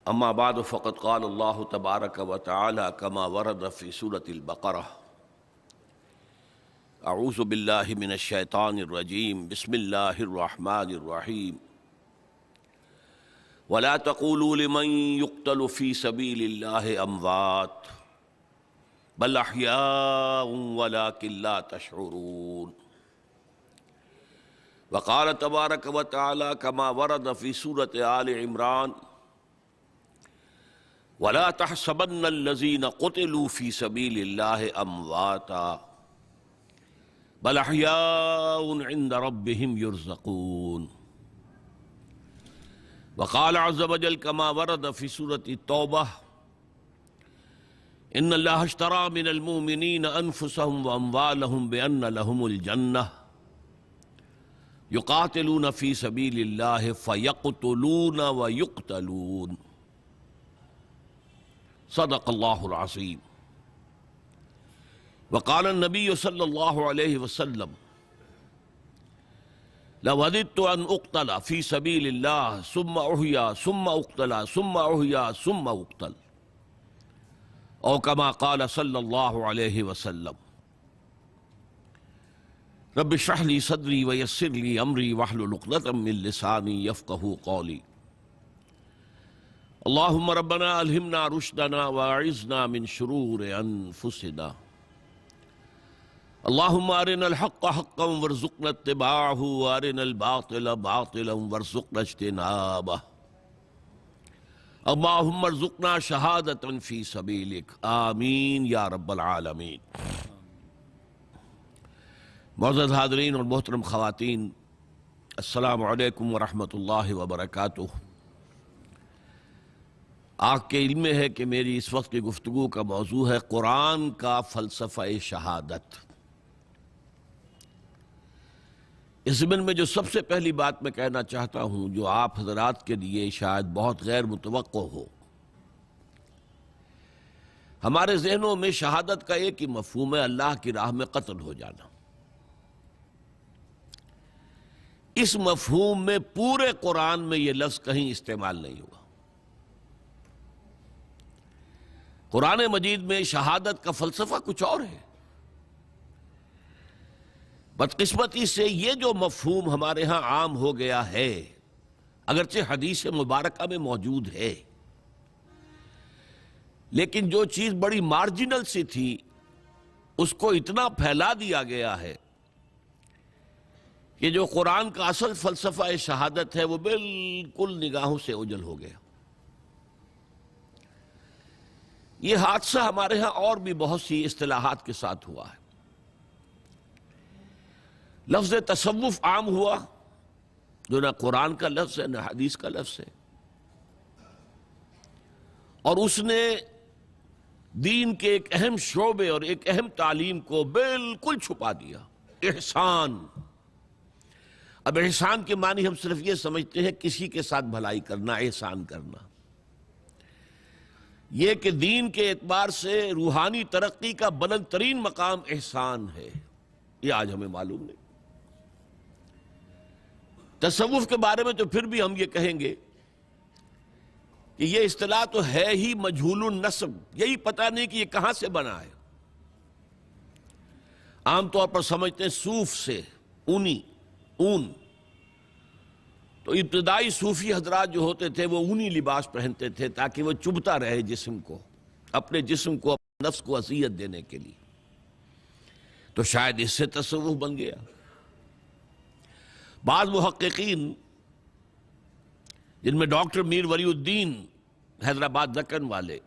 اما بعد فقد قال اللہ تبارک و تعالی کما ورد فی سورۃ البقرہ اعوذ باللہ من الشیطان الرجیم بسم اللہ الرحمن الرحیم ولا تقولوا لمن يقتل في سبيل الله اموات بل احیاء ولكن لا تشعرون وقال تبارک و تعالی کما ورد فی سورۃ آل عمران ولا تحسبن الذين قتلوا في سبيل الله امواتا بل احياء عند ربهم يرزقون وقال عز وجل كما ورد في سورة التوبة ان الله اشترى من المؤمنين انفسهم واموالهم بان لهم الجنة يقاتلون في سبيل الله فيقتلون ويقتلون صدق اللہ العظیم وقال النبی صلی اللہ علیہ وسلم لوددت ان اقتل فی سبیل اللہ ثم احیا ثم اقتل ثم احیا ثم اقتل او کما قال صلی اللہ علیہ وسلم رب اشرح لی صدری ویسر لی امری واحلل عقدۃ من لسانی یفقہوا قولی اللہم ربنا الہمنا رشدنا واعذنا من شرور انفسنا اللہم ارنا الحق حقا وارزقنا اتباعہ وارنا الباطل باطلا وارزقنا اجتنابہ اللہم ارزقنا شہادتا فی سبیلک آمین یا رب العالمین۔ معزز حاضرین اور محترم خواتین، السلام علیکم ورحمۃ اللہ وبرکاتہ۔ آپ کے علم میں ہے کہ میری اس وقت کی گفتگو کا موضوع ہے قرآن کا فلسفہ شہادت۔ اس ضمن میں جو سب سے پہلی بات میں کہنا چاہتا ہوں، جو آپ حضرات کے لیے شاید بہت غیر متوقع ہو، ہمارے ذہنوں میں شہادت کا ایک ہی مفہوم ہے، اللہ کی راہ میں قتل ہو جانا۔ اس مفہوم میں پورے قرآن میں یہ لفظ کہیں استعمال نہیں ہوا۔ قرآن مجید میں شہادت کا فلسفہ کچھ اور ہے۔ بدقسمتی سے یہ جو مفہوم ہمارے ہاں عام ہو گیا ہے، اگرچہ حدیث مبارکہ میں موجود ہے، لیکن جو چیز بڑی مارجنل سی تھی اس کو اتنا پھیلا دیا گیا ہے کہ جو قرآن کا اصل فلسفہ شہادت ہے وہ بالکل نگاہوں سے اوجھل ہو گیا۔ یہ حادثہ ہمارے ہاں اور بھی بہت سی اصطلاحات کے ساتھ ہوا ہے۔ لفظ تصوف عام ہوا، جو نہ قرآن کا لفظ ہے نہ حدیث کا لفظ ہے، اور اس نے دین کے ایک اہم شعبے اور ایک اہم تعلیم کو بالکل چھپا دیا۔ احسان۔ اب احسان کے معنی ہم صرف یہ سمجھتے ہیں کسی کے ساتھ بھلائی کرنا، احسان کرنا۔ یہ کہ دین کے اعتبار سے روحانی ترقی کا بلند ترین مقام احسان ہے، یہ آج ہمیں معلوم نہیں۔ تصوف کے بارے میں تو پھر بھی ہم یہ کہیں گے کہ یہ اصطلاح تو ہے ہی مجہول النسب، یہی پتہ نہیں کہ یہ کہاں سے بنا ہے۔ عام طور پر سمجھتے ہیں صوف سے، اون۔ تو ابتدائی صوفی حضرات جو ہوتے تھے وہ اونی لباس پہنتے تھے تاکہ وہ چبھتا رہے جسم کو، اپنے جسم کو، اپنے نفس کو اذیت دینے کے لیے۔ تو شاید اس سے تصوف بن گیا۔ بعض محققین، جن میں ڈاکٹر میر ولی الدین حیدرآباد دکن والے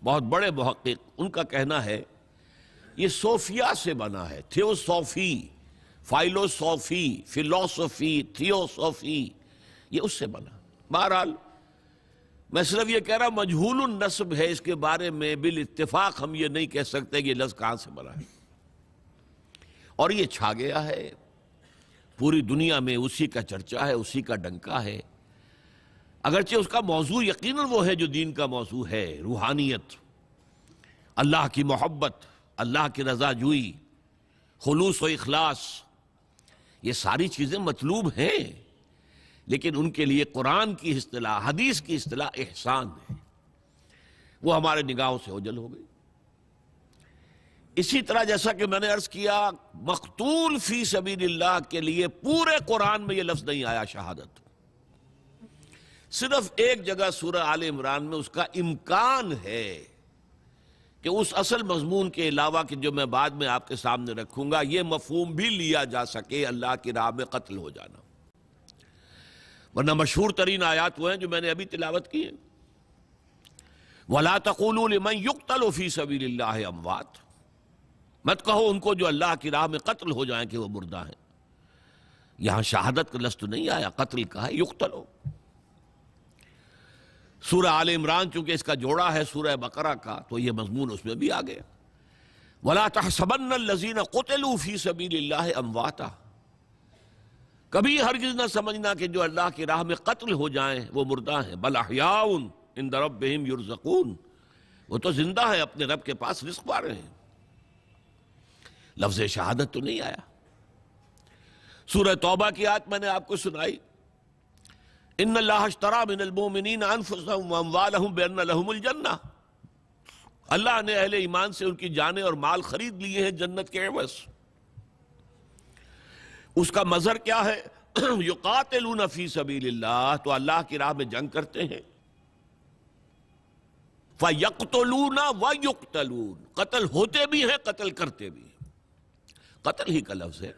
بہت بڑے محقق، ان کا کہنا ہے یہ صوفیہ سے بنا ہے، تھیوسوفی، فائلوسوفی، فلسفی، تھیوسوفی، یہ اس سے بنا۔ بہرحال میں صرف یہ کہہ رہا ہوں مجہول النسب ہے، اس کے بارے میں بالاتفاق ہم یہ نہیں کہہ سکتے کہ یہ لفظ کہاں سے بنا ہے، اور یہ چھا گیا ہے پوری دنیا میں، اسی کا چرچا ہے، اسی کا ڈنکا ہے۔ اگرچہ اس کا موضوع یقیناً وہ ہے جو دین کا موضوع ہے، روحانیت، اللہ کی محبت، اللہ کی رضا جوئی، خلوص و اخلاص، یہ ساری چیزیں مطلوب ہیں، لیکن ان کے لیے قرآن کی اصطلاح، حدیث کی اصطلاح احسان ہے، وہ ہمارے نگاہوں سے اوجھل ہو گئی۔ اسی طرح جیسا کہ میں نے عرض کیا، مقتول فی سبیل اللہ کے لیے پورے قرآن میں یہ لفظ نہیں آیا شہادت، صرف ایک جگہ سورہ آل عمران میں اس کا امکان ہے کہ اس اصل مضمون کے علاوہ کہ جو میں بعد میں آپ کے سامنے رکھوں گا، یہ مفہوم بھی لیا جا سکے اللہ کی راہ میں قتل ہو جانا۔ ورنہ مشہور ترین آیات وہ ہیں جو میں نے ابھی تلاوت کی ہیں، وَلَا تَقُولُوا لِمَنْ يُقْتَلُ فِي سَبِيلِ اللَّهِ أَمْوَاتٌ، مت کہو ان کو جو اللہ کی راہ میں قتل ہو جائیں کہ وہ مردہ ہیں۔ یہاں شہادت کا لفظ تو نہیں آیا، قتل کہا ہے، یقتلو۔ سورہ آل عمران چونکہ اس کا جوڑا ہے سورہ بقرہ کا، تو یہ مضمون اس میں بھی آ گیا۔ وَلَا تَحْسَبَنَّ الَّذِينَ قُتِلُوا فِي سَبِيلِ اللَّهِ أَمْوَاتًا، کبھی ہرگز نہ سمجھنا کہ جو اللہ کی راہ میں قتل ہو جائیں وہ مردہ ہیں، بل احیاء عند ربہم یرزقون، وہ تو زندہ ہے، اپنے رب کے پاس رزق پا رہے ہیں۔ لفظ شہادت تو نہیں آیا۔ سورہ توبہ کی آیت میں نے آپ کو سنائی، ان اللہ اشتری من المؤمنین انفسهم واموالهم بان لهم الجنہ، اللہ نے اہل ایمان سے ان کی جانیں اور مال خرید لیے ہیں جنت کے عوض۔ اس کا مظہر کیا ہے؟ یقاتلون فی سبیل اللہ، تو اللہ کی راہ میں جنگ کرتے ہیں، فیقتلون ویقتلون، قتل ہوتے بھی ہیں قتل کرتے بھی ہیں۔ قتل ہی کا لفظ ہے،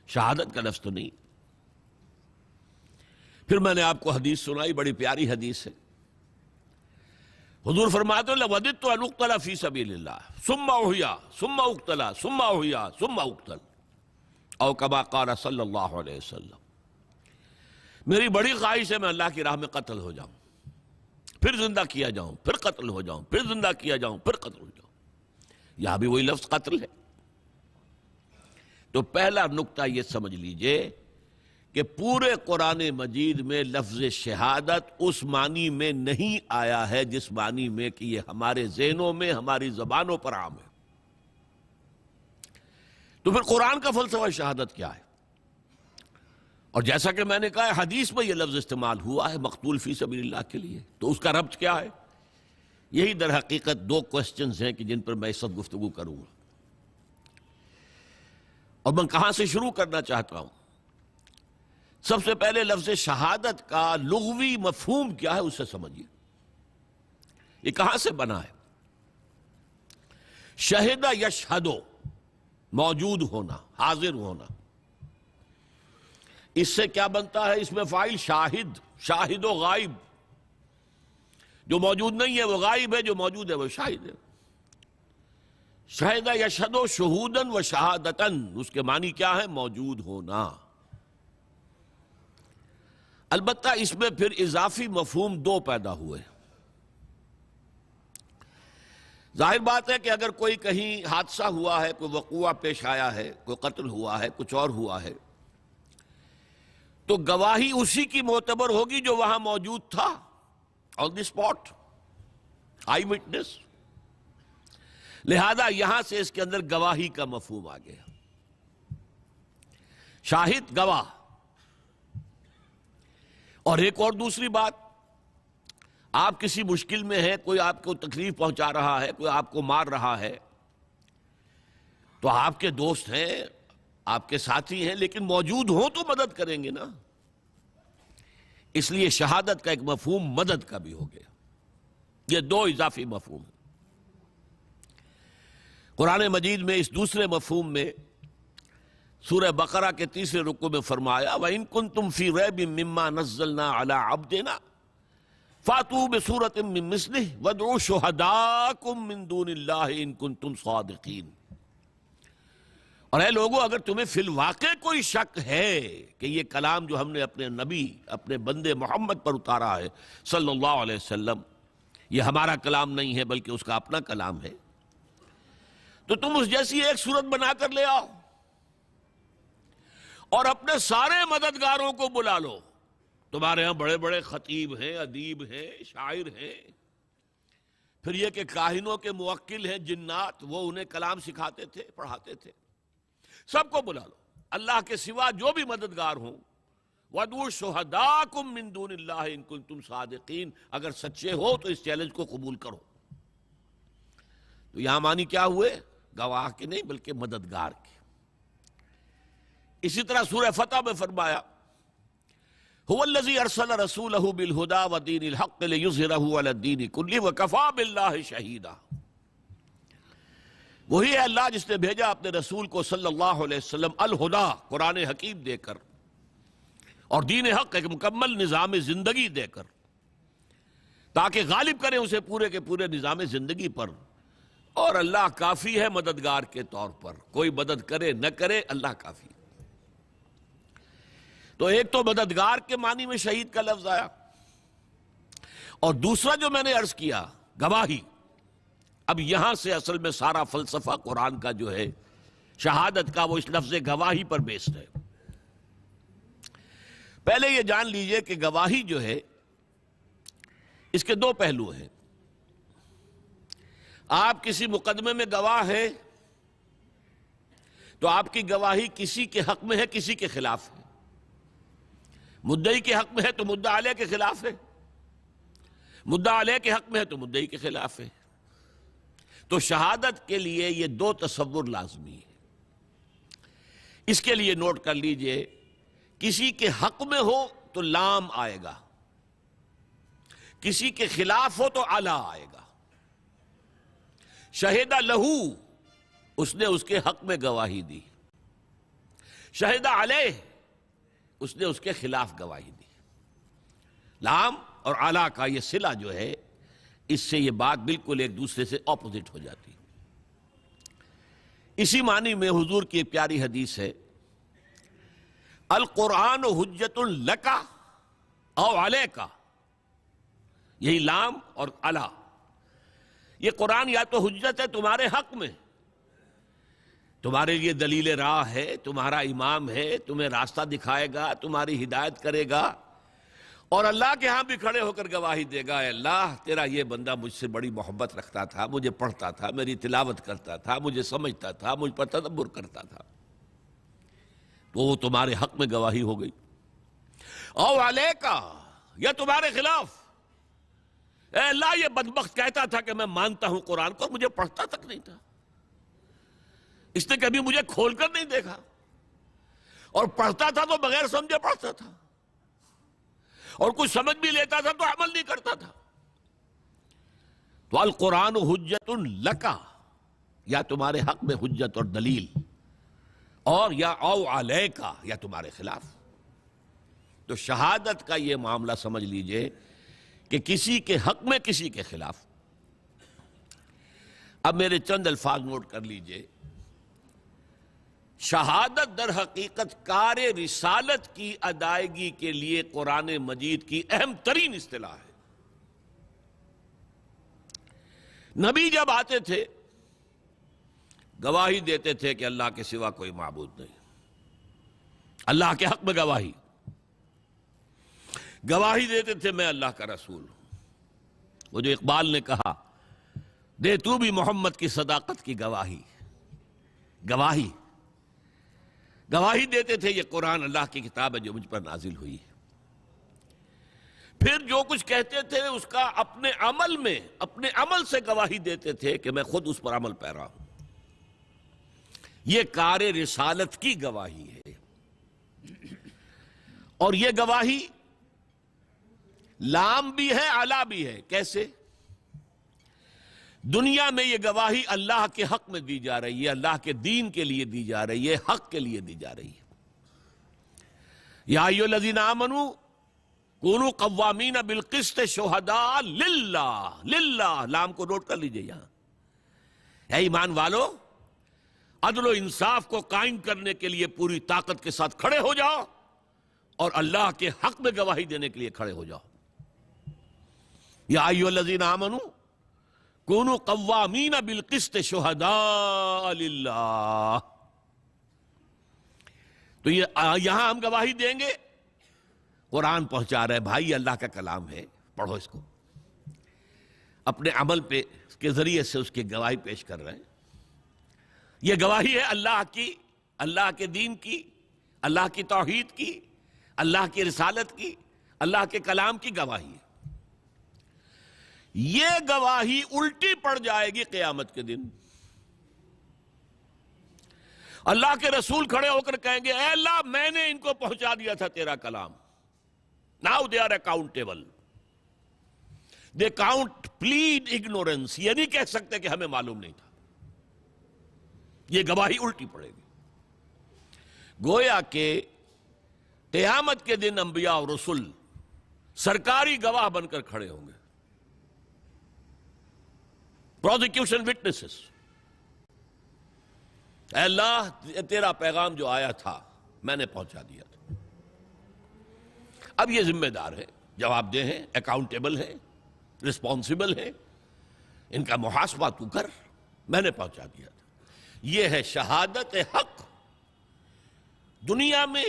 شہادت کا لفظ تو نہیں۔ پھر میں نے آپ کو حدیث سنائی، بڑی پیاری حدیث ہے۔ حضور فرماتے ہیں لَوَدِدْتُ أَنْ أُقْتَلَ فِي سَبِيلِ اللَّهِ ثُمَّ أُحْيَا ثُمَّ أُقْتَلَ ثُمَّ أُحْيَا ثُمَّ أُقْتَلَ او کما قال صلی اللہ علیہ وسلم، میری بڑی خواہش ہے میں اللہ کی راہ میں قتل ہو جاؤں، پھر زندہ کیا جاؤں، پھر قتل ہو جاؤں، پھر زندہ کیا جاؤں، پھر قتل ہو جاؤں۔ یہاں بھی وہی لفظ قتل ہے۔ تو پہلا نقطہ یہ سمجھ لیجئے کہ پورے قرآن مجید میں لفظ شہادت اس معنی میں نہیں آیا ہے جس معنی میں کہ یہ ہمارے ذہنوں میں، ہماری زبانوں پر عام ہے۔ تو پھر قرآن کا فلسفہ شہادت کیا ہے؟ اور جیسا کہ میں نے کہا حدیث میں یہ لفظ استعمال ہوا ہے مقتول فی سبیل اللہ کے لیے، تو اس کا ربط کیا ہے؟ یہی در حقیقت دو کوسچنز ہیں کہ جن پر میں اس وقت گفتگو کروں گا، اور میں کہاں سے شروع کرنا چاہتا ہوں۔ سب سے پہلے لفظ شہادت کا لغوی مفہوم کیا ہے اسے سمجھیے، یہ کہاں سے بنا ہے؟ شہد یشہد، موجود ہونا، حاضر ہونا۔ اس سے کیا بنتا ہے؟ اس میں فاعل شاہد، شاہد و غائب، جو موجود نہیں ہے وہ غائب ہے، جو موجود ہے وہ شاہد ہے۔ شہد یشہد شہودن و شہادتن، اس کے معنی کیا ہے؟ موجود ہونا۔ البتہ اس میں پھر اضافی مفہوم دو پیدا ہوئے۔ ظاہر بات ہے کہ اگر کوئی کہیں حادثہ ہوا ہے، کوئی وقوعہ پیش آیا ہے، کوئی قتل ہوا ہے، کچھ اور ہوا ہے، تو گواہی اسی کی معتبر ہوگی جو وہاں موجود تھا، آن دی اسپاٹ، آئی وٹنس۔ لہذا یہاں سے اس کے اندر گواہی کا مفہوم آ گیا، شاہد گواہ۔ اور ایک اور دوسری بات، آپ کسی مشکل میں ہیں، کوئی آپ کو تکلیف پہنچا رہا ہے، کوئی آپ کو مار رہا ہے، تو آپ کے دوست ہیں، آپ کے ساتھی ہیں، لیکن موجود ہوں تو مدد کریں گے نا۔ اس لیے شہادت کا ایک مفہوم مدد کا بھی ہو گیا۔ یہ دو اضافی مفہوم ہیں۔ قرآن مجید میں اس دوسرے مفہوم میں سورہ بقرہ کے تیسرے رکوع میں فرمایا وَإِن كُنتُمْ فِي رَيْبٍ مِّمَّا نَزَّلْنَا عَلَىٰ عَبْدِنَا فَأْتُوا بِسُورَةٍ مِّن مِّثْلِهِ وَادْعُوا شُهَدَاءَكُم مِّن دُونِ اللَّهِ إِن كُنتُمْ صَادِقِينَ۔ اور اے لوگوں، اگر تمہیں فی الواقع کوئی شک ہے کہ یہ کلام جو ہم نے اپنے نبی، اپنے بندے محمد پر اتارا ہے صلی اللہ علیہ وسلم، یہ ہمارا کلام نہیں ہے بلکہ اس کا اپنا کلام ہے، تو تم اس جیسی ایک صورت بنا کر لے آؤ اور اپنے سارے مددگاروں کو بلا لو۔ تمہارے ہاں بڑے بڑے خطیب ہیں، ادیب ہیں، شاعر ہیں، پھر یہ کہ کاہنوں کے موکل ہیں، جنات، وہ انہیں کلام سکھاتے تھے، پڑھاتے تھے، سب کو بلا لو۔ اللہ کے سوا جو بھی مددگار ہوں وَادْعُوا شُهَدَاءَكُم مِّن دُونِ اللَّهِ إِن كُنتُمْ صَادِقِينَ، اگر سچے ہو تو اس چیلنج کو قبول کرو۔ تو یہاں معنی کیا ہوئے؟ گواہ کے نہیں بلکہ مددگار کے۔ اسی طرح سورہ فتح میں فرمایا هُوَ الَّذِي أَرْسَلَ رَسُولَهُ بِالْهُدَى وَدِينِ الْحَقِّ لِيُظْهِرَهُ عَلَى الدِّينِ كُلِّهِ وَكَفَىٰ بِاللَّهِ شَهِيدًا۔ وہی ہے اللہ جس نے بھیجا اپنے رسول کو صلی اللہ علیہ وسلم الہدا، قرآن حکیم دے کر، اور دین حق ایک مکمل نظام زندگی دے کر، تاکہ غالب کریں اسے پورے کے پورے نظام زندگی پر۔ اور اللہ کافی ہے مددگار کے طور پر، کوئی مدد کرے نہ کرے اللہ کافی۔ تو ایک تو مددگار کے معنی میں شہید کا لفظ آیا، اور دوسرا جو میں نے عرض کیا گواہی۔ اب یہاں سے اصل میں سارا فلسفہ قرآن کا جو ہے شہادت کا، وہ اس لفظ گواہی پر بیسڈ ہے۔ پہلے یہ جان لیجئے کہ گواہی جو ہے اس کے دو پہلو ہیں۔ آپ کسی مقدمے میں گواہ ہیں تو آپ کی گواہی کسی کے حق میں ہے، کسی کے خلاف ہے۔ مدعی کے حق میں ہے تو مدعا علیہ کے خلاف ہے، مدعا علیہ کے حق میں ہے تو مدعی کے خلاف ہے۔ تو شہادت کے لیے یہ دو تصور لازمی ہے۔ اس کے لیے نوٹ کر لیجئے، کسی کے حق میں ہو تو لام آئے گا، کسی کے خلاف ہو تو علا آئے گا۔ شہد لہو، اس نے اس کے حق میں گواہی دی، شہد علیہ، اس نے اس کے خلاف گواہی دی۔ لام اور علا کا یہ صلہ جو ہے، اس سے یہ بات بالکل ایک دوسرے سے اپوزٹ ہو جاتی۔ اسی معنی میں حضور کی ایک پیاری حدیث ہے، القرآن حجت لک او علیک، یہی لام اور علا، یہ قرآن یا تو حجت ہے تمہارے حق میں، تمہارے لیے دلیل راہ ہے، تمہارا امام ہے، تمہیں راستہ دکھائے گا، تمہاری ہدایت کرے گا، اور اللہ کے ہاں بھی کھڑے ہو کر گواہی دے گا، اے اللہ تیرا یہ بندہ مجھ سے بڑی محبت رکھتا تھا، مجھے پڑھتا تھا، میری تلاوت کرتا تھا، مجھے سمجھتا تھا، مجھ پر تدبر کرتا تھا، تو وہ تمہارے حق میں گواہی ہو گئی۔ او علیکا، یا تمہارے خلاف، اے اللہ یہ بدبخت کہتا تھا کہ میں مانتا ہوں قرآن کو، مجھے پڑھتا تک نہیں تھا، اس نے کبھی مجھے کھول کر نہیں دیکھا، اور پڑھتا تھا تو بغیر سمجھے پڑھتا تھا، اور کچھ سمجھ بھی لیتا تھا تو عمل نہیں کرتا تھا۔ تو القرآن حجت لک، یا تمہارے حق میں حجت اور دلیل، اور یا او علیکا، یا تمہارے خلاف۔ تو شہادت کا یہ معاملہ سمجھ لیجئے کہ کسی کے حق میں کسی کے خلاف۔ اب میرے چند الفاظ نوٹ کر لیجئے۔ شہادت در حقیقت کار رسالت کی ادائیگی کے لیے قرآن مجید کی اہم ترین اصطلاح ہے۔ نبی جب آتے تھے گواہی دیتے تھے کہ اللہ کے سوا کوئی معبود نہیں، اللہ کے حق میں گواہی دیتے تھے میں اللہ کا رسول ہوں۔ وہ جو اقبال نے کہا، دے تو بھی محمد کی صداقت کی گواہی دیتے تھے، یہ قرآن اللہ کی کتاب ہے جو مجھ پر نازل ہوئی ہے۔ پھر جو کچھ کہتے تھے اس کا اپنے عمل سے گواہی دیتے تھے کہ میں خود اس پر عمل پیرا ہوں۔ یہ کار رسالت کی گواہی ہے، اور یہ گواہی لام بھی ہے علا بھی ہے۔ کیسے؟ دنیا میں یہ گواہی اللہ کے حق میں دی جا رہی ہے، اللہ کے دین کے لیے دی جا رہی ہے، حق کے لیے دی جا رہی ہے۔ یا ایھا الذین آمنوا کونوا قوامین بالقسط شہداء للہ، لام کو نوٹ کر لیجئے یہاں۔ اے ایمان والو، عدل و انصاف کو قائم کرنے کے لیے پوری طاقت کے ساتھ کھڑے ہو جاؤ، اور اللہ کے حق میں گواہی دینے کے لیے کھڑے ہو جاؤ۔ یا ایھا الذین آمنوا کونوا قوامین بالقسط شہداء للہ۔ تو یہاں ہم گواہی دیں گے، قرآن پہنچا رہے بھائی اللہ کا کلام ہے، پڑھو اس کو، اپنے عمل پہ کے ذریعے سے اس کی گواہی پیش کر رہے ہیں۔ یہ گواہی ہے اللہ کی، اللہ کے دین کی، اللہ کی توحید کی، اللہ کی رسالت کی، اللہ کے کلام کی گواہی ہے۔ یہ گواہی الٹی پڑ جائے گی قیامت کے دن۔ اللہ کے رسول کھڑے ہو کر کہیں گے، اے اللہ میں نے ان کو پہنچا دیا تھا تیرا کلام۔ Now they are accountable. They can't plead ignorance. یہ نہیں کہہ سکتے کہ ہمیں معلوم نہیں تھا۔ یہ گواہی الٹی پڑے گی۔ گویا کہ قیامت کے دن انبیاء اور رسول سرکاری گواہ بن کر کھڑے ہوں گے، پروزیکیوشن وٹنسز۔ اے اللہ تیرا پیغام جو آیا تھا میں نے پہنچا دیا تھا۔ اب یہ ذمہ دار ہے، جواب دہ ہیں، اکاؤنٹیبل ہیں، رسپانسبل ہیں، ان کا محاسبہ تو کر، میں نے پہنچا دیا تھا۔ یہ ہے شہادت حق، دنیا میں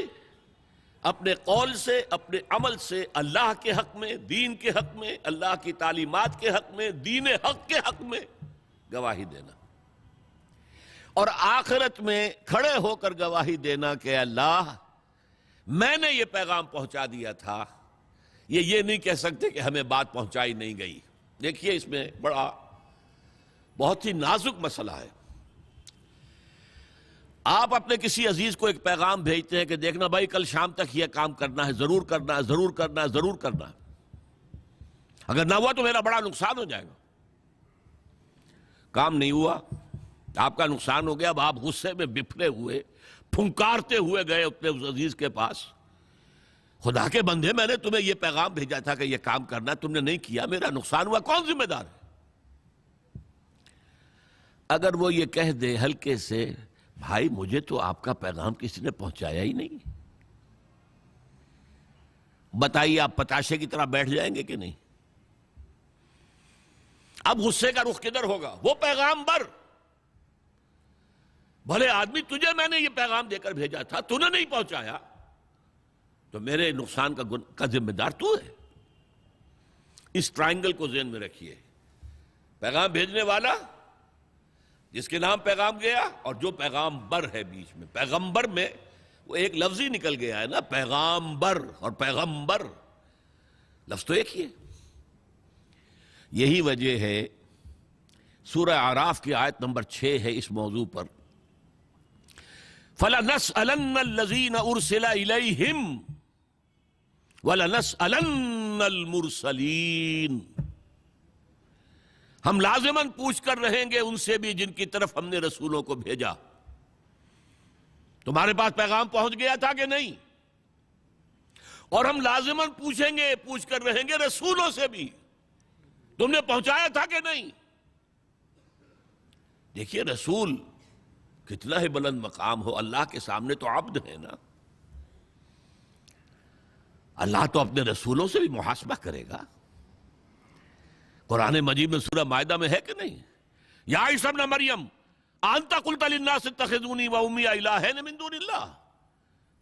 اپنے قول سے، اپنے عمل سے اللہ کے حق میں، دین کے حق میں، اللہ کی تعلیمات کے حق میں، دین حق کے حق میں گواہی دینا، اور آخرت میں کھڑے ہو کر گواہی دینا کہ اللہ میں نے یہ پیغام پہنچا دیا تھا۔ یہ نہیں کہہ سکتے کہ ہمیں بات پہنچائی نہیں گئی۔ دیکھیے اس میں بہت ہی نازک مسئلہ ہے۔ آپ اپنے کسی عزیز کو ایک پیغام بھیجتے ہیں کہ دیکھنا بھائی کل شام تک یہ کام کرنا ہے، ضرور کرنا ہے، ضرور کرنا ہے، ضرور کرنا ہے، اگر نہ ہوا تو میرا بڑا نقصان ہو جائے گا۔ کام نہیں ہوا، آپ کا نقصان ہو گیا، اب آپ غصے میں بفرے ہوئے، پھنکارتے ہوئے گئے اپنے اس عزیز کے پاس، خدا کے بندے میں نے تمہیں یہ پیغام بھیجا تھا کہ یہ کام کرنا، تم نے نہیں کیا، میرا نقصان ہوا، کون ذمہ دار ہے؟ اگر وہ یہ کہہ دے ہلکے سے، بھائی مجھے تو آپ کا پیغام کسی نے پہنچایا ہی نہیں، بتائیے آپ پتاشے کی طرح بیٹھ جائیں گے کہ نہیں؟ اب غصے کا رخ کدھر ہوگا؟ وہ پیغام بر، بھلے آدمی تجھے میں نے یہ پیغام دے کر بھیجا تھا، تو نے نہیں پہنچایا، تو میرے نقصان کا ذمہ دار تو ہے۔ اس ٹرائنگل کو ذہن میں رکھیے، پیغام بھیجنے والا جس کے نام پیغام گیا، اور جو پیغام بر ہے بیچ میں، پیغمبر میں وہ ایک لفظ ہی نکل گیا ہے نا، پیغام بر اور پیغمبر لفظ تو ایک ہی ہے۔ یہی وجہ ہے سورہ اعراف کی آیت نمبر 6 ہے اس موضوع پر، فَلَنَسْأَلَنَّ الَّذِينَ أُرْسِلَ إِلَيْهِمْ وَلَنَسْأَلَنَّ الْمُرْسَلِينَ۔ ہم لازماً پوچھ کر رہیں گے ان سے بھی جن کی طرف ہم نے رسولوں کو بھیجا، تمہارے پاس پیغام پہنچ گیا تھا کہ نہیں؟ اور ہم لازماً پوچھ کر رہیں گے رسولوں سے بھی، تم نے پہنچایا تھا کہ نہیں؟ دیکھیے رسول کتنا ہی بلند مقام ہو، اللہ کے سامنے تو عبد ہے نا، اللہ تو اپنے رسولوں سے بھی محاسبہ کرے گا۔ قرآن مجید میں سورہ مائدہ میں ہے کہ نہیں؟ یا عیسی ابن مریم انت قلت للناس اتخذونی وامي الہین من دون اللہ،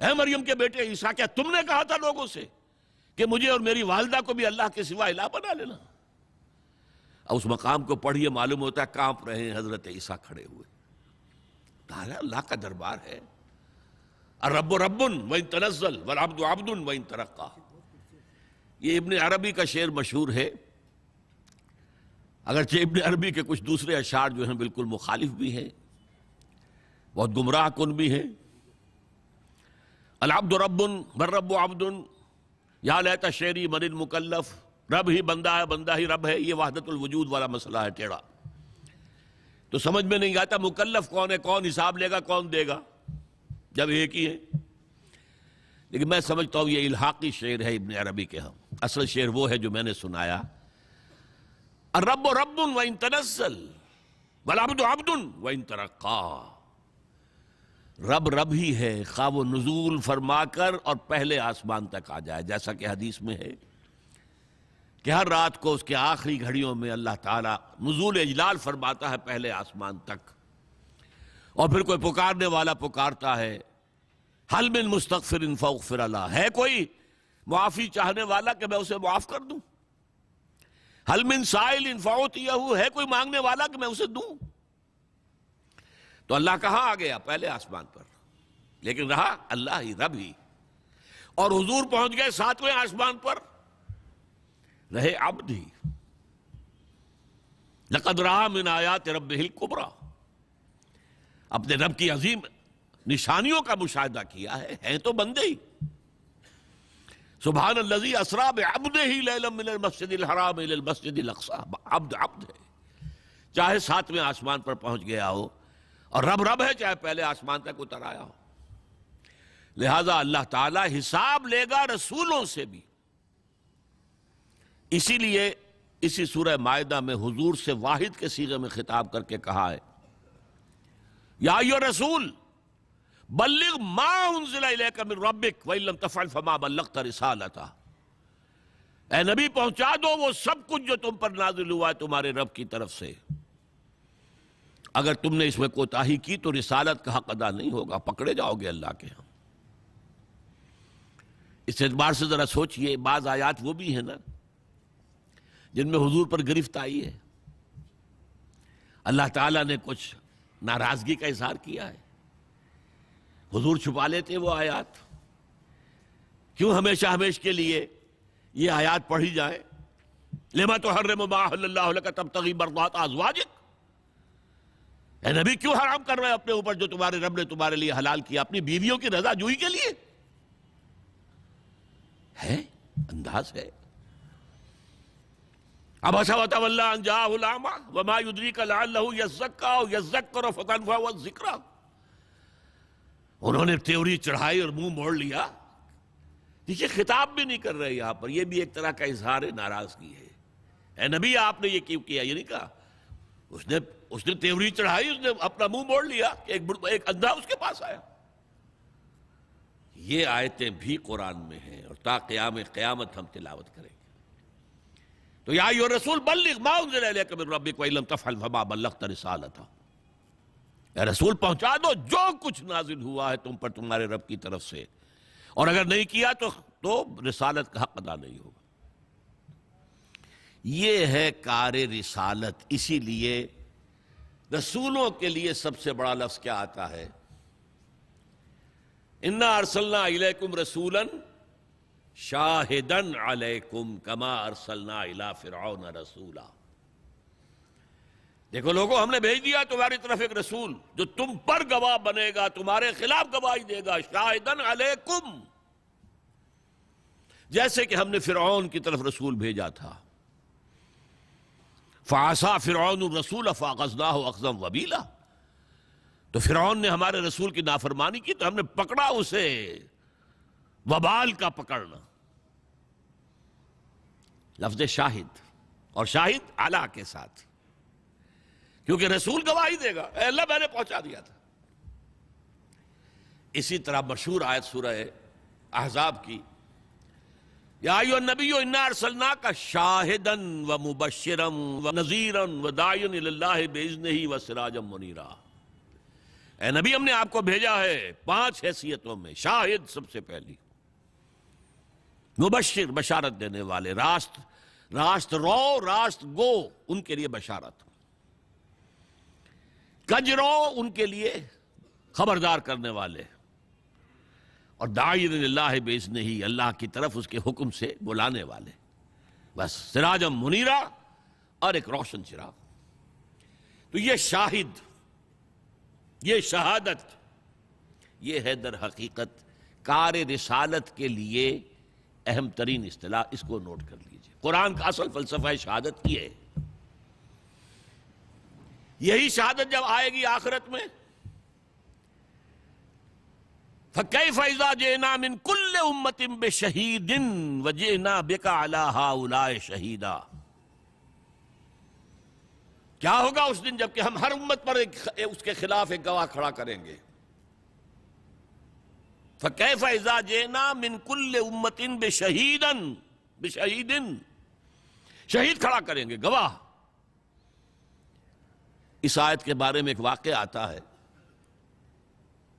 اے مریم کے بیٹے عیسیٰ کیا تم نے کہا تھا لوگوں سے کہ مجھے اور میری والدہ کو بھی اللہ کے سوا الہ بنا لینا؟ اور اس مقام کو پڑھیے، معلوم ہوتا ہے کانپ رہے ہیں حضرت عیسیٰ کھڑے ہوئے۔ اللہ کا دربار ہے، الرب رب وإن تنزل والعبد عبد وإن ترقى۔ یہ ابن عربی کا شعر مشہور ہے، اگرچہ ابن عربی کے کچھ دوسرے اشعار جو ہیں بالکل مخالف بھی ہیں، بہت گمراہ کن بھی ہیں۔ العبد رب والرب عبد یا لیت شعری من المکلف، رب ہی بندہ ہے، بندہ ہی رب ہے، یہ وحدت الوجود والا مسئلہ ہے ٹیڑھا، تو سمجھ میں نہیں آتا مکلف کون ہے، کون حساب لے گا، کون دے گا جب ایک ہی ہے۔ لیکن میں سمجھتا ہوں یہ الحاقی شعر ہے ابن عربی کے ہم، اصل شعر وہ ہے جو میں نے سنایا، الرب رب وإن تنزل والعبد عبد وإن ترقى۔ رب رب ہی ہے خواہ وہ نزول فرما کر اور پہلے آسمان تک آ جائے، جیسا کہ حدیث میں ہے کہ ہر رات کو اس کے آخری گھڑیوں میں اللہ تعالیٰ نزول اجلال فرماتا ہے پہلے آسمان تک، اور پھر کوئی پکارنے والا پکارتا ہے، حل من مستغفر فاغفر له، ہے کوئی معافی چاہنے والا کہ میں اسے معاف کر دوں؟ حل من سائل فاعطیہ، ہے کوئی مانگنے والا کہ میں اسے دوں؟ تو اللہ کہاں آ گیا؟ پہلے آسمان پر، لیکن رہا اللہ ہی، رب ہی، اور حضور پہنچ گئے 7ویں آسمان پر، رہے عبد ہی۔ لقد رأى من آیات ربہ الکبریٰ، اپنے رب کی عظیم نشانیوں کا مشاہدہ کیا ہے، ہیں تو بندے ہی۔ سبحان الذی اسریٰ بعبدہ لیلا من المسجد الحرام الی المسجد الاقصیٰ، عبد عبد ہے، چاہے 7ویں آسمان پر پہنچ گیا ہو، اور رب رب ہے چاہے پہلے آسمان تک اتر آیا ہو۔ لہذا اللہ تعالیٰ حساب لے گا رسولوں سے بھی۔ اسی لیے اسی سورہ مائدہ میں حضور سے واحد کے صیغے میں خطاب کر کے کہا ہے، یا ایھا الرسول بلغ ما انزل الیک من ربک وان لم تفعل فما بلغت رسالتہ، اے نبی پہنچا دو وہ سب کچھ جو تم پر نازل ہوا ہے تمہارے رب کی طرف سے، اگر تم نے اس میں کوتاہی کی تو رسالت کا حق ادا نہیں ہوگا، پکڑے جاؤ گے اللہ کے ہاں۔ اس اعتبار سے ذرا سوچئے، بعض آیات وہ بھی ہیں نا جن میں حضور پر گرفت آئی ہے، اللہ تعالیٰ نے کچھ ناراضگی کا اظہار کیا ہے، حضور چھپا لیتے وہ آیات، کیوں ہمیشہ ہمیشہ کے لیے یہ آیات پڑھی جائیں؟ لما تحرم ما احل اللہ لک تبتغی مرضات ازواجک، اے نبی کیوں حرام کر رہے ہیں اپنے اوپر جو تمہارے رب نے تمہارے لیے حلال کیا، اپنی بیویوں کی رضا جوئی کے لیے؟ ہے انداز ہے۔ عبس وتولی ان جاءہ الاعمی وما یدریک لعلہ یزکی او یذکر فتنفعہ الذکریٰ، انہوں نے تیوری چڑھائی اور منہ موڑ لیا۔ دیکھیے خطاب بھی نہیں کر رہے یہاں پر، یہ بھی ایک طرح کا اظہار ناراضگی ہے۔ اے نبی آپ نے یہ کیوں کیا؟ یہ نہیں کہا، اس نے تیوری چڑھائی، اس نے اپنا منہ موڑ لیا کہ ایک اندھا اس کے پاس آیا۔ یہ آیتیں بھی قرآن میں ہیں اور تا قیام قیامت ہم تلاوت کریں گے۔ تو یا ایھا الرسول بلغ ما انزل الیک من ربک وان لم تفعل فما بلغت رسالتہ، اے رسول پہنچا دو جو کچھ نازل ہوا ہے تم پر تمہارے رب کی طرف سے، اور اگر نہیں کیا تو رسالت کا حق ادا نہیں ہوگا۔ یہ ہے کار رسالت۔ اسی لیے رسولوں کے لیے سب سے بڑا لفظ کیا آتا ہے؟ انا ارسلنا الیکم رسولا شاہدا علیکم کما ارسلنا الی فرعون رسولا۔ دیکھو لوگوں، ہم نے بھیج دیا تمہاری طرف ایک رسول جو تم پر گواہ بنے گا، تمہارے خلاف گواہی دے گا، شاہدا علیکم، جیسے کہ ہم نے فرعون کی طرف رسول بھیجا تھا۔ فعصى فرعون الرسول فاخذناه اخذا وبیلا، تو فرعون نے ہمارے رسول کی نافرمانی کی تو ہم نے پکڑا اسے وبال کا پکڑنا۔ لفظ شاہد، اور شاہد اعلیٰ کے ساتھ، کیونکہ رسول گواہی دے گا، اے اللہ میں نے پہنچا دیا تھا۔ اسی طرح مشہور آیت سورہ احزاب کی، یا ایھا النبی انا ارسلناک شاہدا ومبشرا ونذیرا وداعیا الی اللہ باذنہ وسراجا منیرا، اے نبی ہم نے آپ کو بھیجا ہے 5 حیثیتوں میں۔ شاہد سب سے پہلی، مبشر بشارت دینے والے، راست رو راست گو ان کے لیے بشارت، کجرو ان کے لیے خبردار کرنے والے، اور داعی اللہ باذنہ، اللہ کی طرف اس کے حکم سے بلانے والے، بس سراجا منیرا، اور ایک روشن چراغ۔ تو یہ شاہد، یہ شہادت، یہ ہے در حقیقت کار رسالت کے لیے اہم ترین اصطلاح، اس کو نوٹ کر لیجئے۔ قرآن کا اصل فلسفہ شہادت یہ ہے۔ یہی شہادت جب آئے گی آخرت میں، فَكَيْفَ إِذَا جِئْنَا مِن كُلِّ أُمَّةٍ بِشَهِيدٍ وَجِئْنَا بِكَ عَلَىٰ هَٰؤُلَاءِ شَهِيدًا، کیا ہوگا اس دن جب کہ ہم ہر امت پر اس کے خلاف ایک گواہ کھڑا کریں گے۔ فَكَيْفَ إِذَا جِئْنَا مِن كُلِّ أُمَّةٍ بِشَهِيدٍ، شہید کھڑا کریں گے، گواہ۔ اس آیت کے بارے میں ایک واقعہ آتا ہے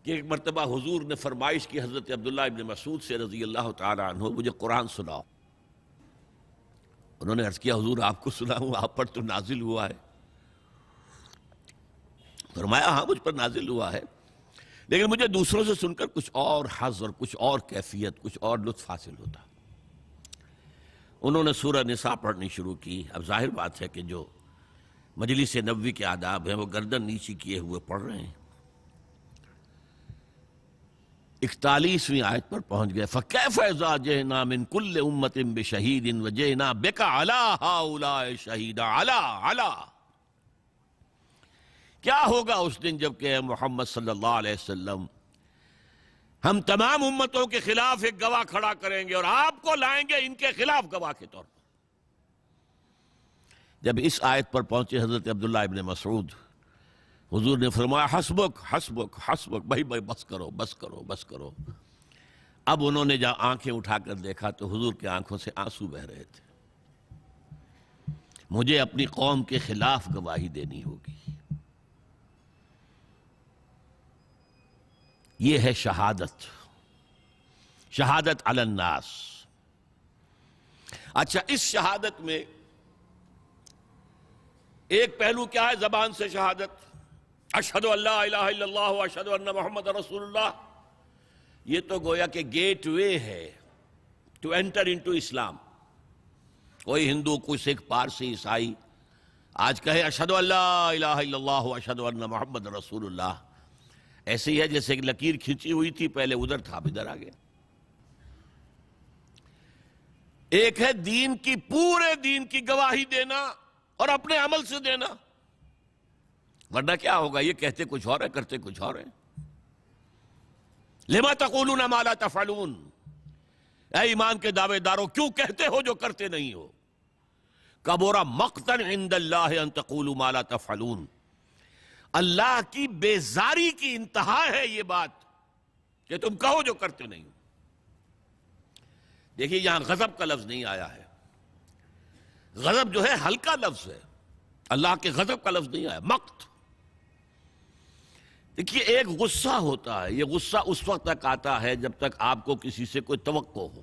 کہ ایک مرتبہ حضور نے فرمائش کی حضرت عبداللہ ابن مسعود سے رضی اللہ تعالی عنہ، مجھے قرآن سناؤ۔ انہوں نے عرض کیا حضور آپ کو سناؤں، آپ پر تو نازل ہوا ہے۔ فرمایا ہاں مجھ پر نازل ہوا ہے، لیکن مجھے دوسروں سے سن کر کچھ اور حظ اور کچھ اور کیفیت، کچھ اور لطف حاصل ہوتا۔ انہوں نے سورہ نساء پڑھنی شروع کی۔ اب ظاہر بات ہے کہ جو مجلس نبوی کے آداب ہیں وہ گردن نیچی کیے ہوئے پڑھ رہے ہیں۔ 41ویں آیت پر پہنچ گئے۔ فَكَيْفَ إِذَا جِئْنَا مِن كُلِّ أُمَّةٍ بِشَهِيدٍ وَجِئْنَا بِكَ عَلَىٰ هَٰؤُلَاءِ شَهِيدًا عَلَىٰ کیا ہوگا اس دن جب کہ محمد صلی اللہ علیہ وسلم ہم تمام امتوں کے خلاف ایک گواہ کھڑا کریں گے اور آپ کو لائیں گے ان کے خلاف گواہ کے طور پر۔ جب اس آیت پر پہنچے حضرت عبداللہ ابن مسعود، حضور نے فرمایا حسبک حسبک حسبک، بھائی بس کرو بس کرو بس کرو۔ اب انہوں نے جہاں آنکھیں اٹھا کر دیکھا تو حضور کی آنکھوں سے آنسو بہہ رہے تھے۔ مجھے اپنی قوم کے خلاف گواہی دینی ہوگی۔ یہ ہے شہادت، شہادت علی الناس۔ اچھا، اس شہادت میں ایک پہلو کیا ہے؟ زبان سے شہادت، اشہد ان لا الہ الا اللہ و اشہد ان محمد رسول اللہ۔ یہ تو گویا کہ گیٹ وے ہے ٹو انٹر انٹو اسلام۔ کوئی ہندو، کوئی سکھ، پارسی، عیسائی آج کہے اشہد ان لا الہ الا اللہ و اشہد ان محمد رسول اللہ، ایسے ہی ہے جیسے ایک لکیر کھینچی ہوئی تھی، پہلے ادھر تھا اب ادھر آ گیا۔ ایک ہے دین کی، پورے دین کی گواہی دینا اور اپنے عمل سے دینا، ورنہ کیا ہوگا؟ یہ کہتے کچھ اور ہے، کرتے کچھ اور ہے۔ لما تقولون ما لا تفعلون، اے ایمان کے دعوے دارو کیوں کہتے ہو جو کرتے نہیں ہو؟ کبر مقتا عند اللہ ان تقولوا ما لا تفعلون، اللہ کی بیزاری کی انتہا ہے یہ بات کہ تم کہو جو کرتے نہیں ہو۔ دیکھیے یہاں غضب کا لفظ نہیں آیا ہے، غضب جو ہے ہلکا لفظ ہے، اللہ کے غضب کا لفظ نہیں آیا، مقت۔ دیکھیے ایک غصہ ہوتا ہے، یہ غصہ اس وقت تک آتا ہے جب تک آپ کو کسی سے کوئی توقع ہو،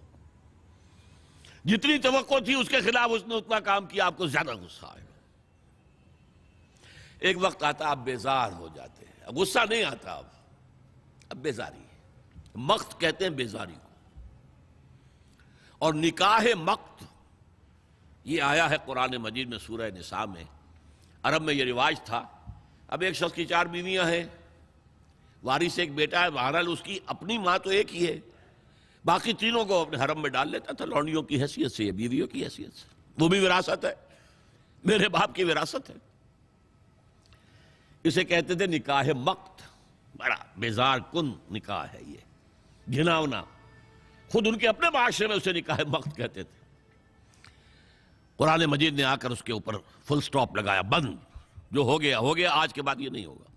جتنی توقع تھی اس کے خلاف اس نے اتنا کام کیا، آپ کو زیادہ غصہ آئے گا۔ ایک وقت آتا آپ بیزار ہو جاتے ہیں، اب غصہ نہیں آتا، اب بیزاری ہے، مقت کہتے ہیں بیزاری کو۔ اور نکاح مقت یہ آیا ہے قرآن مجید میں سورہ نساء میں۔ عرب میں یہ رواج تھا، اب ایک شخص کی 4 بیویاں ہیں، وارث ایک بیٹا ہے، بہرحال اس کی اپنی ماں تو ایک ہی ہے، باقی تینوں کو اپنے حرم میں ڈال لیتا تھا، لونڈیوں کی حیثیت سے یا بیویوں کی حیثیت سے۔ وہ بھی وراثت ہے، میرے باپ کی وراثت ہے۔ اسے کہتے تھے نکاح مقت، بڑا بیزار کن نکاح ہے یہ، گھناؤنا۔ خود ان کے اپنے معاشرے میں اسے نکاح مقت کہتے تھے۔ قرآن مجید نے آ کر اس کے اوپر فل سٹاپ لگایا، بند، جو ہو گیا ہو گیا، آج کے بعد یہ نہیں ہوگا۔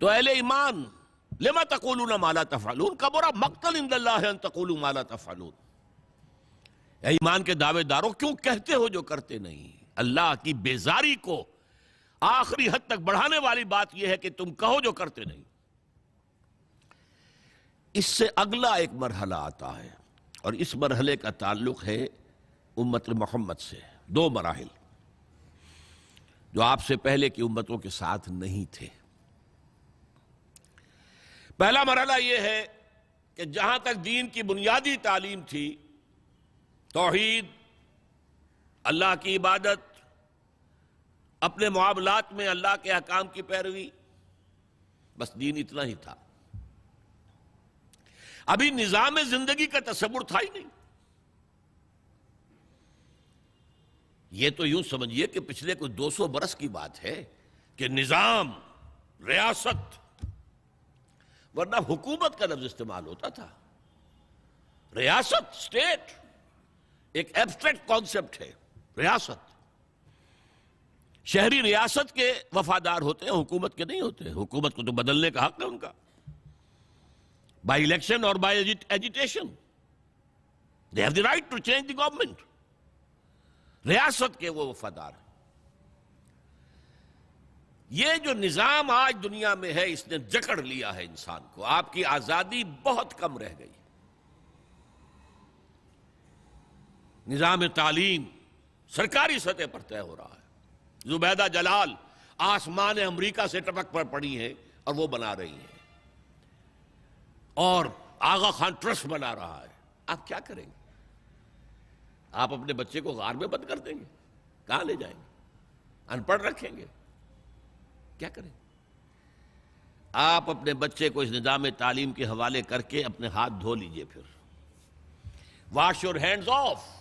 تو اہل ایمان لما تقولون ما لا تفعلون کبر مقتا عند اللہ ان تقولوا ما لا تفعلون، اے ایمان کے دعوے داروں کیوں کہتے ہو جو کرتے نہیں؟ اللہ کی بیزاری کو آخری حد تک بڑھانے والی بات یہ ہے کہ تم کہو جو کرتے نہیں۔ اس سے اگلا ایک مرحلہ آتا ہے، اور اس مرحلے کا تعلق ہے امت محمد سے۔ 2 مراحل جو آپ سے پہلے کی امتوں کے ساتھ نہیں تھے۔ پہلا مرحلہ یہ ہے کہ جہاں تک دین کی بنیادی تعلیم تھی، توحید، اللہ کی عبادت، اپنے معاملات میں اللہ کے احکام کی پیروی، بس دین اتنا ہی تھا۔ ابھی نظام زندگی کا تصور تھا ہی نہیں۔ یہ تو یوں سمجھیے کہ پچھلے کوئی 200 برس کی بات ہے کہ نظام، ریاست، ورنہ حکومت کا لفظ استعمال ہوتا تھا۔ ریاست، اسٹیٹ، ایک ایبسٹریکٹ کانسیپٹ ہے ریاست۔ شہری ریاست کے وفادار ہوتے ہیں، حکومت کے نہیں ہوتے۔ حکومت کو تو بدلنے کا حق ہے ان کا، بائی الیکشن اور by agitation, they have the right to change the government۔ ریاست کے وہ وفادار ہیں۔ یہ جو نظام آج دنیا میں ہے اس نے جکڑ لیا ہے انسان کو، آپ کی آزادی بہت کم رہ گئی۔ نظام تعلیم سرکاری سطح پر طے ہو رہا ہے، زبیدہ جلال آسمان امریکہ سے ٹپک پر پڑی ہیں اور وہ بنا رہی ہیں۔ اور آغا خان ٹرسٹ بنا رہا ہے، آپ کیا کریں گے؟ آپ اپنے بچے کو غار میں بند کر دیں گے؟ کہاں لے جائیں گے؟ ان پڑھ رکھیں گے؟ کیا کریں؟ آپ اپنے بچے کو اس نظام تعلیم کے حوالے کر کے اپنے ہاتھ دھو لیجئے، پھر واش یور ہینڈز آف.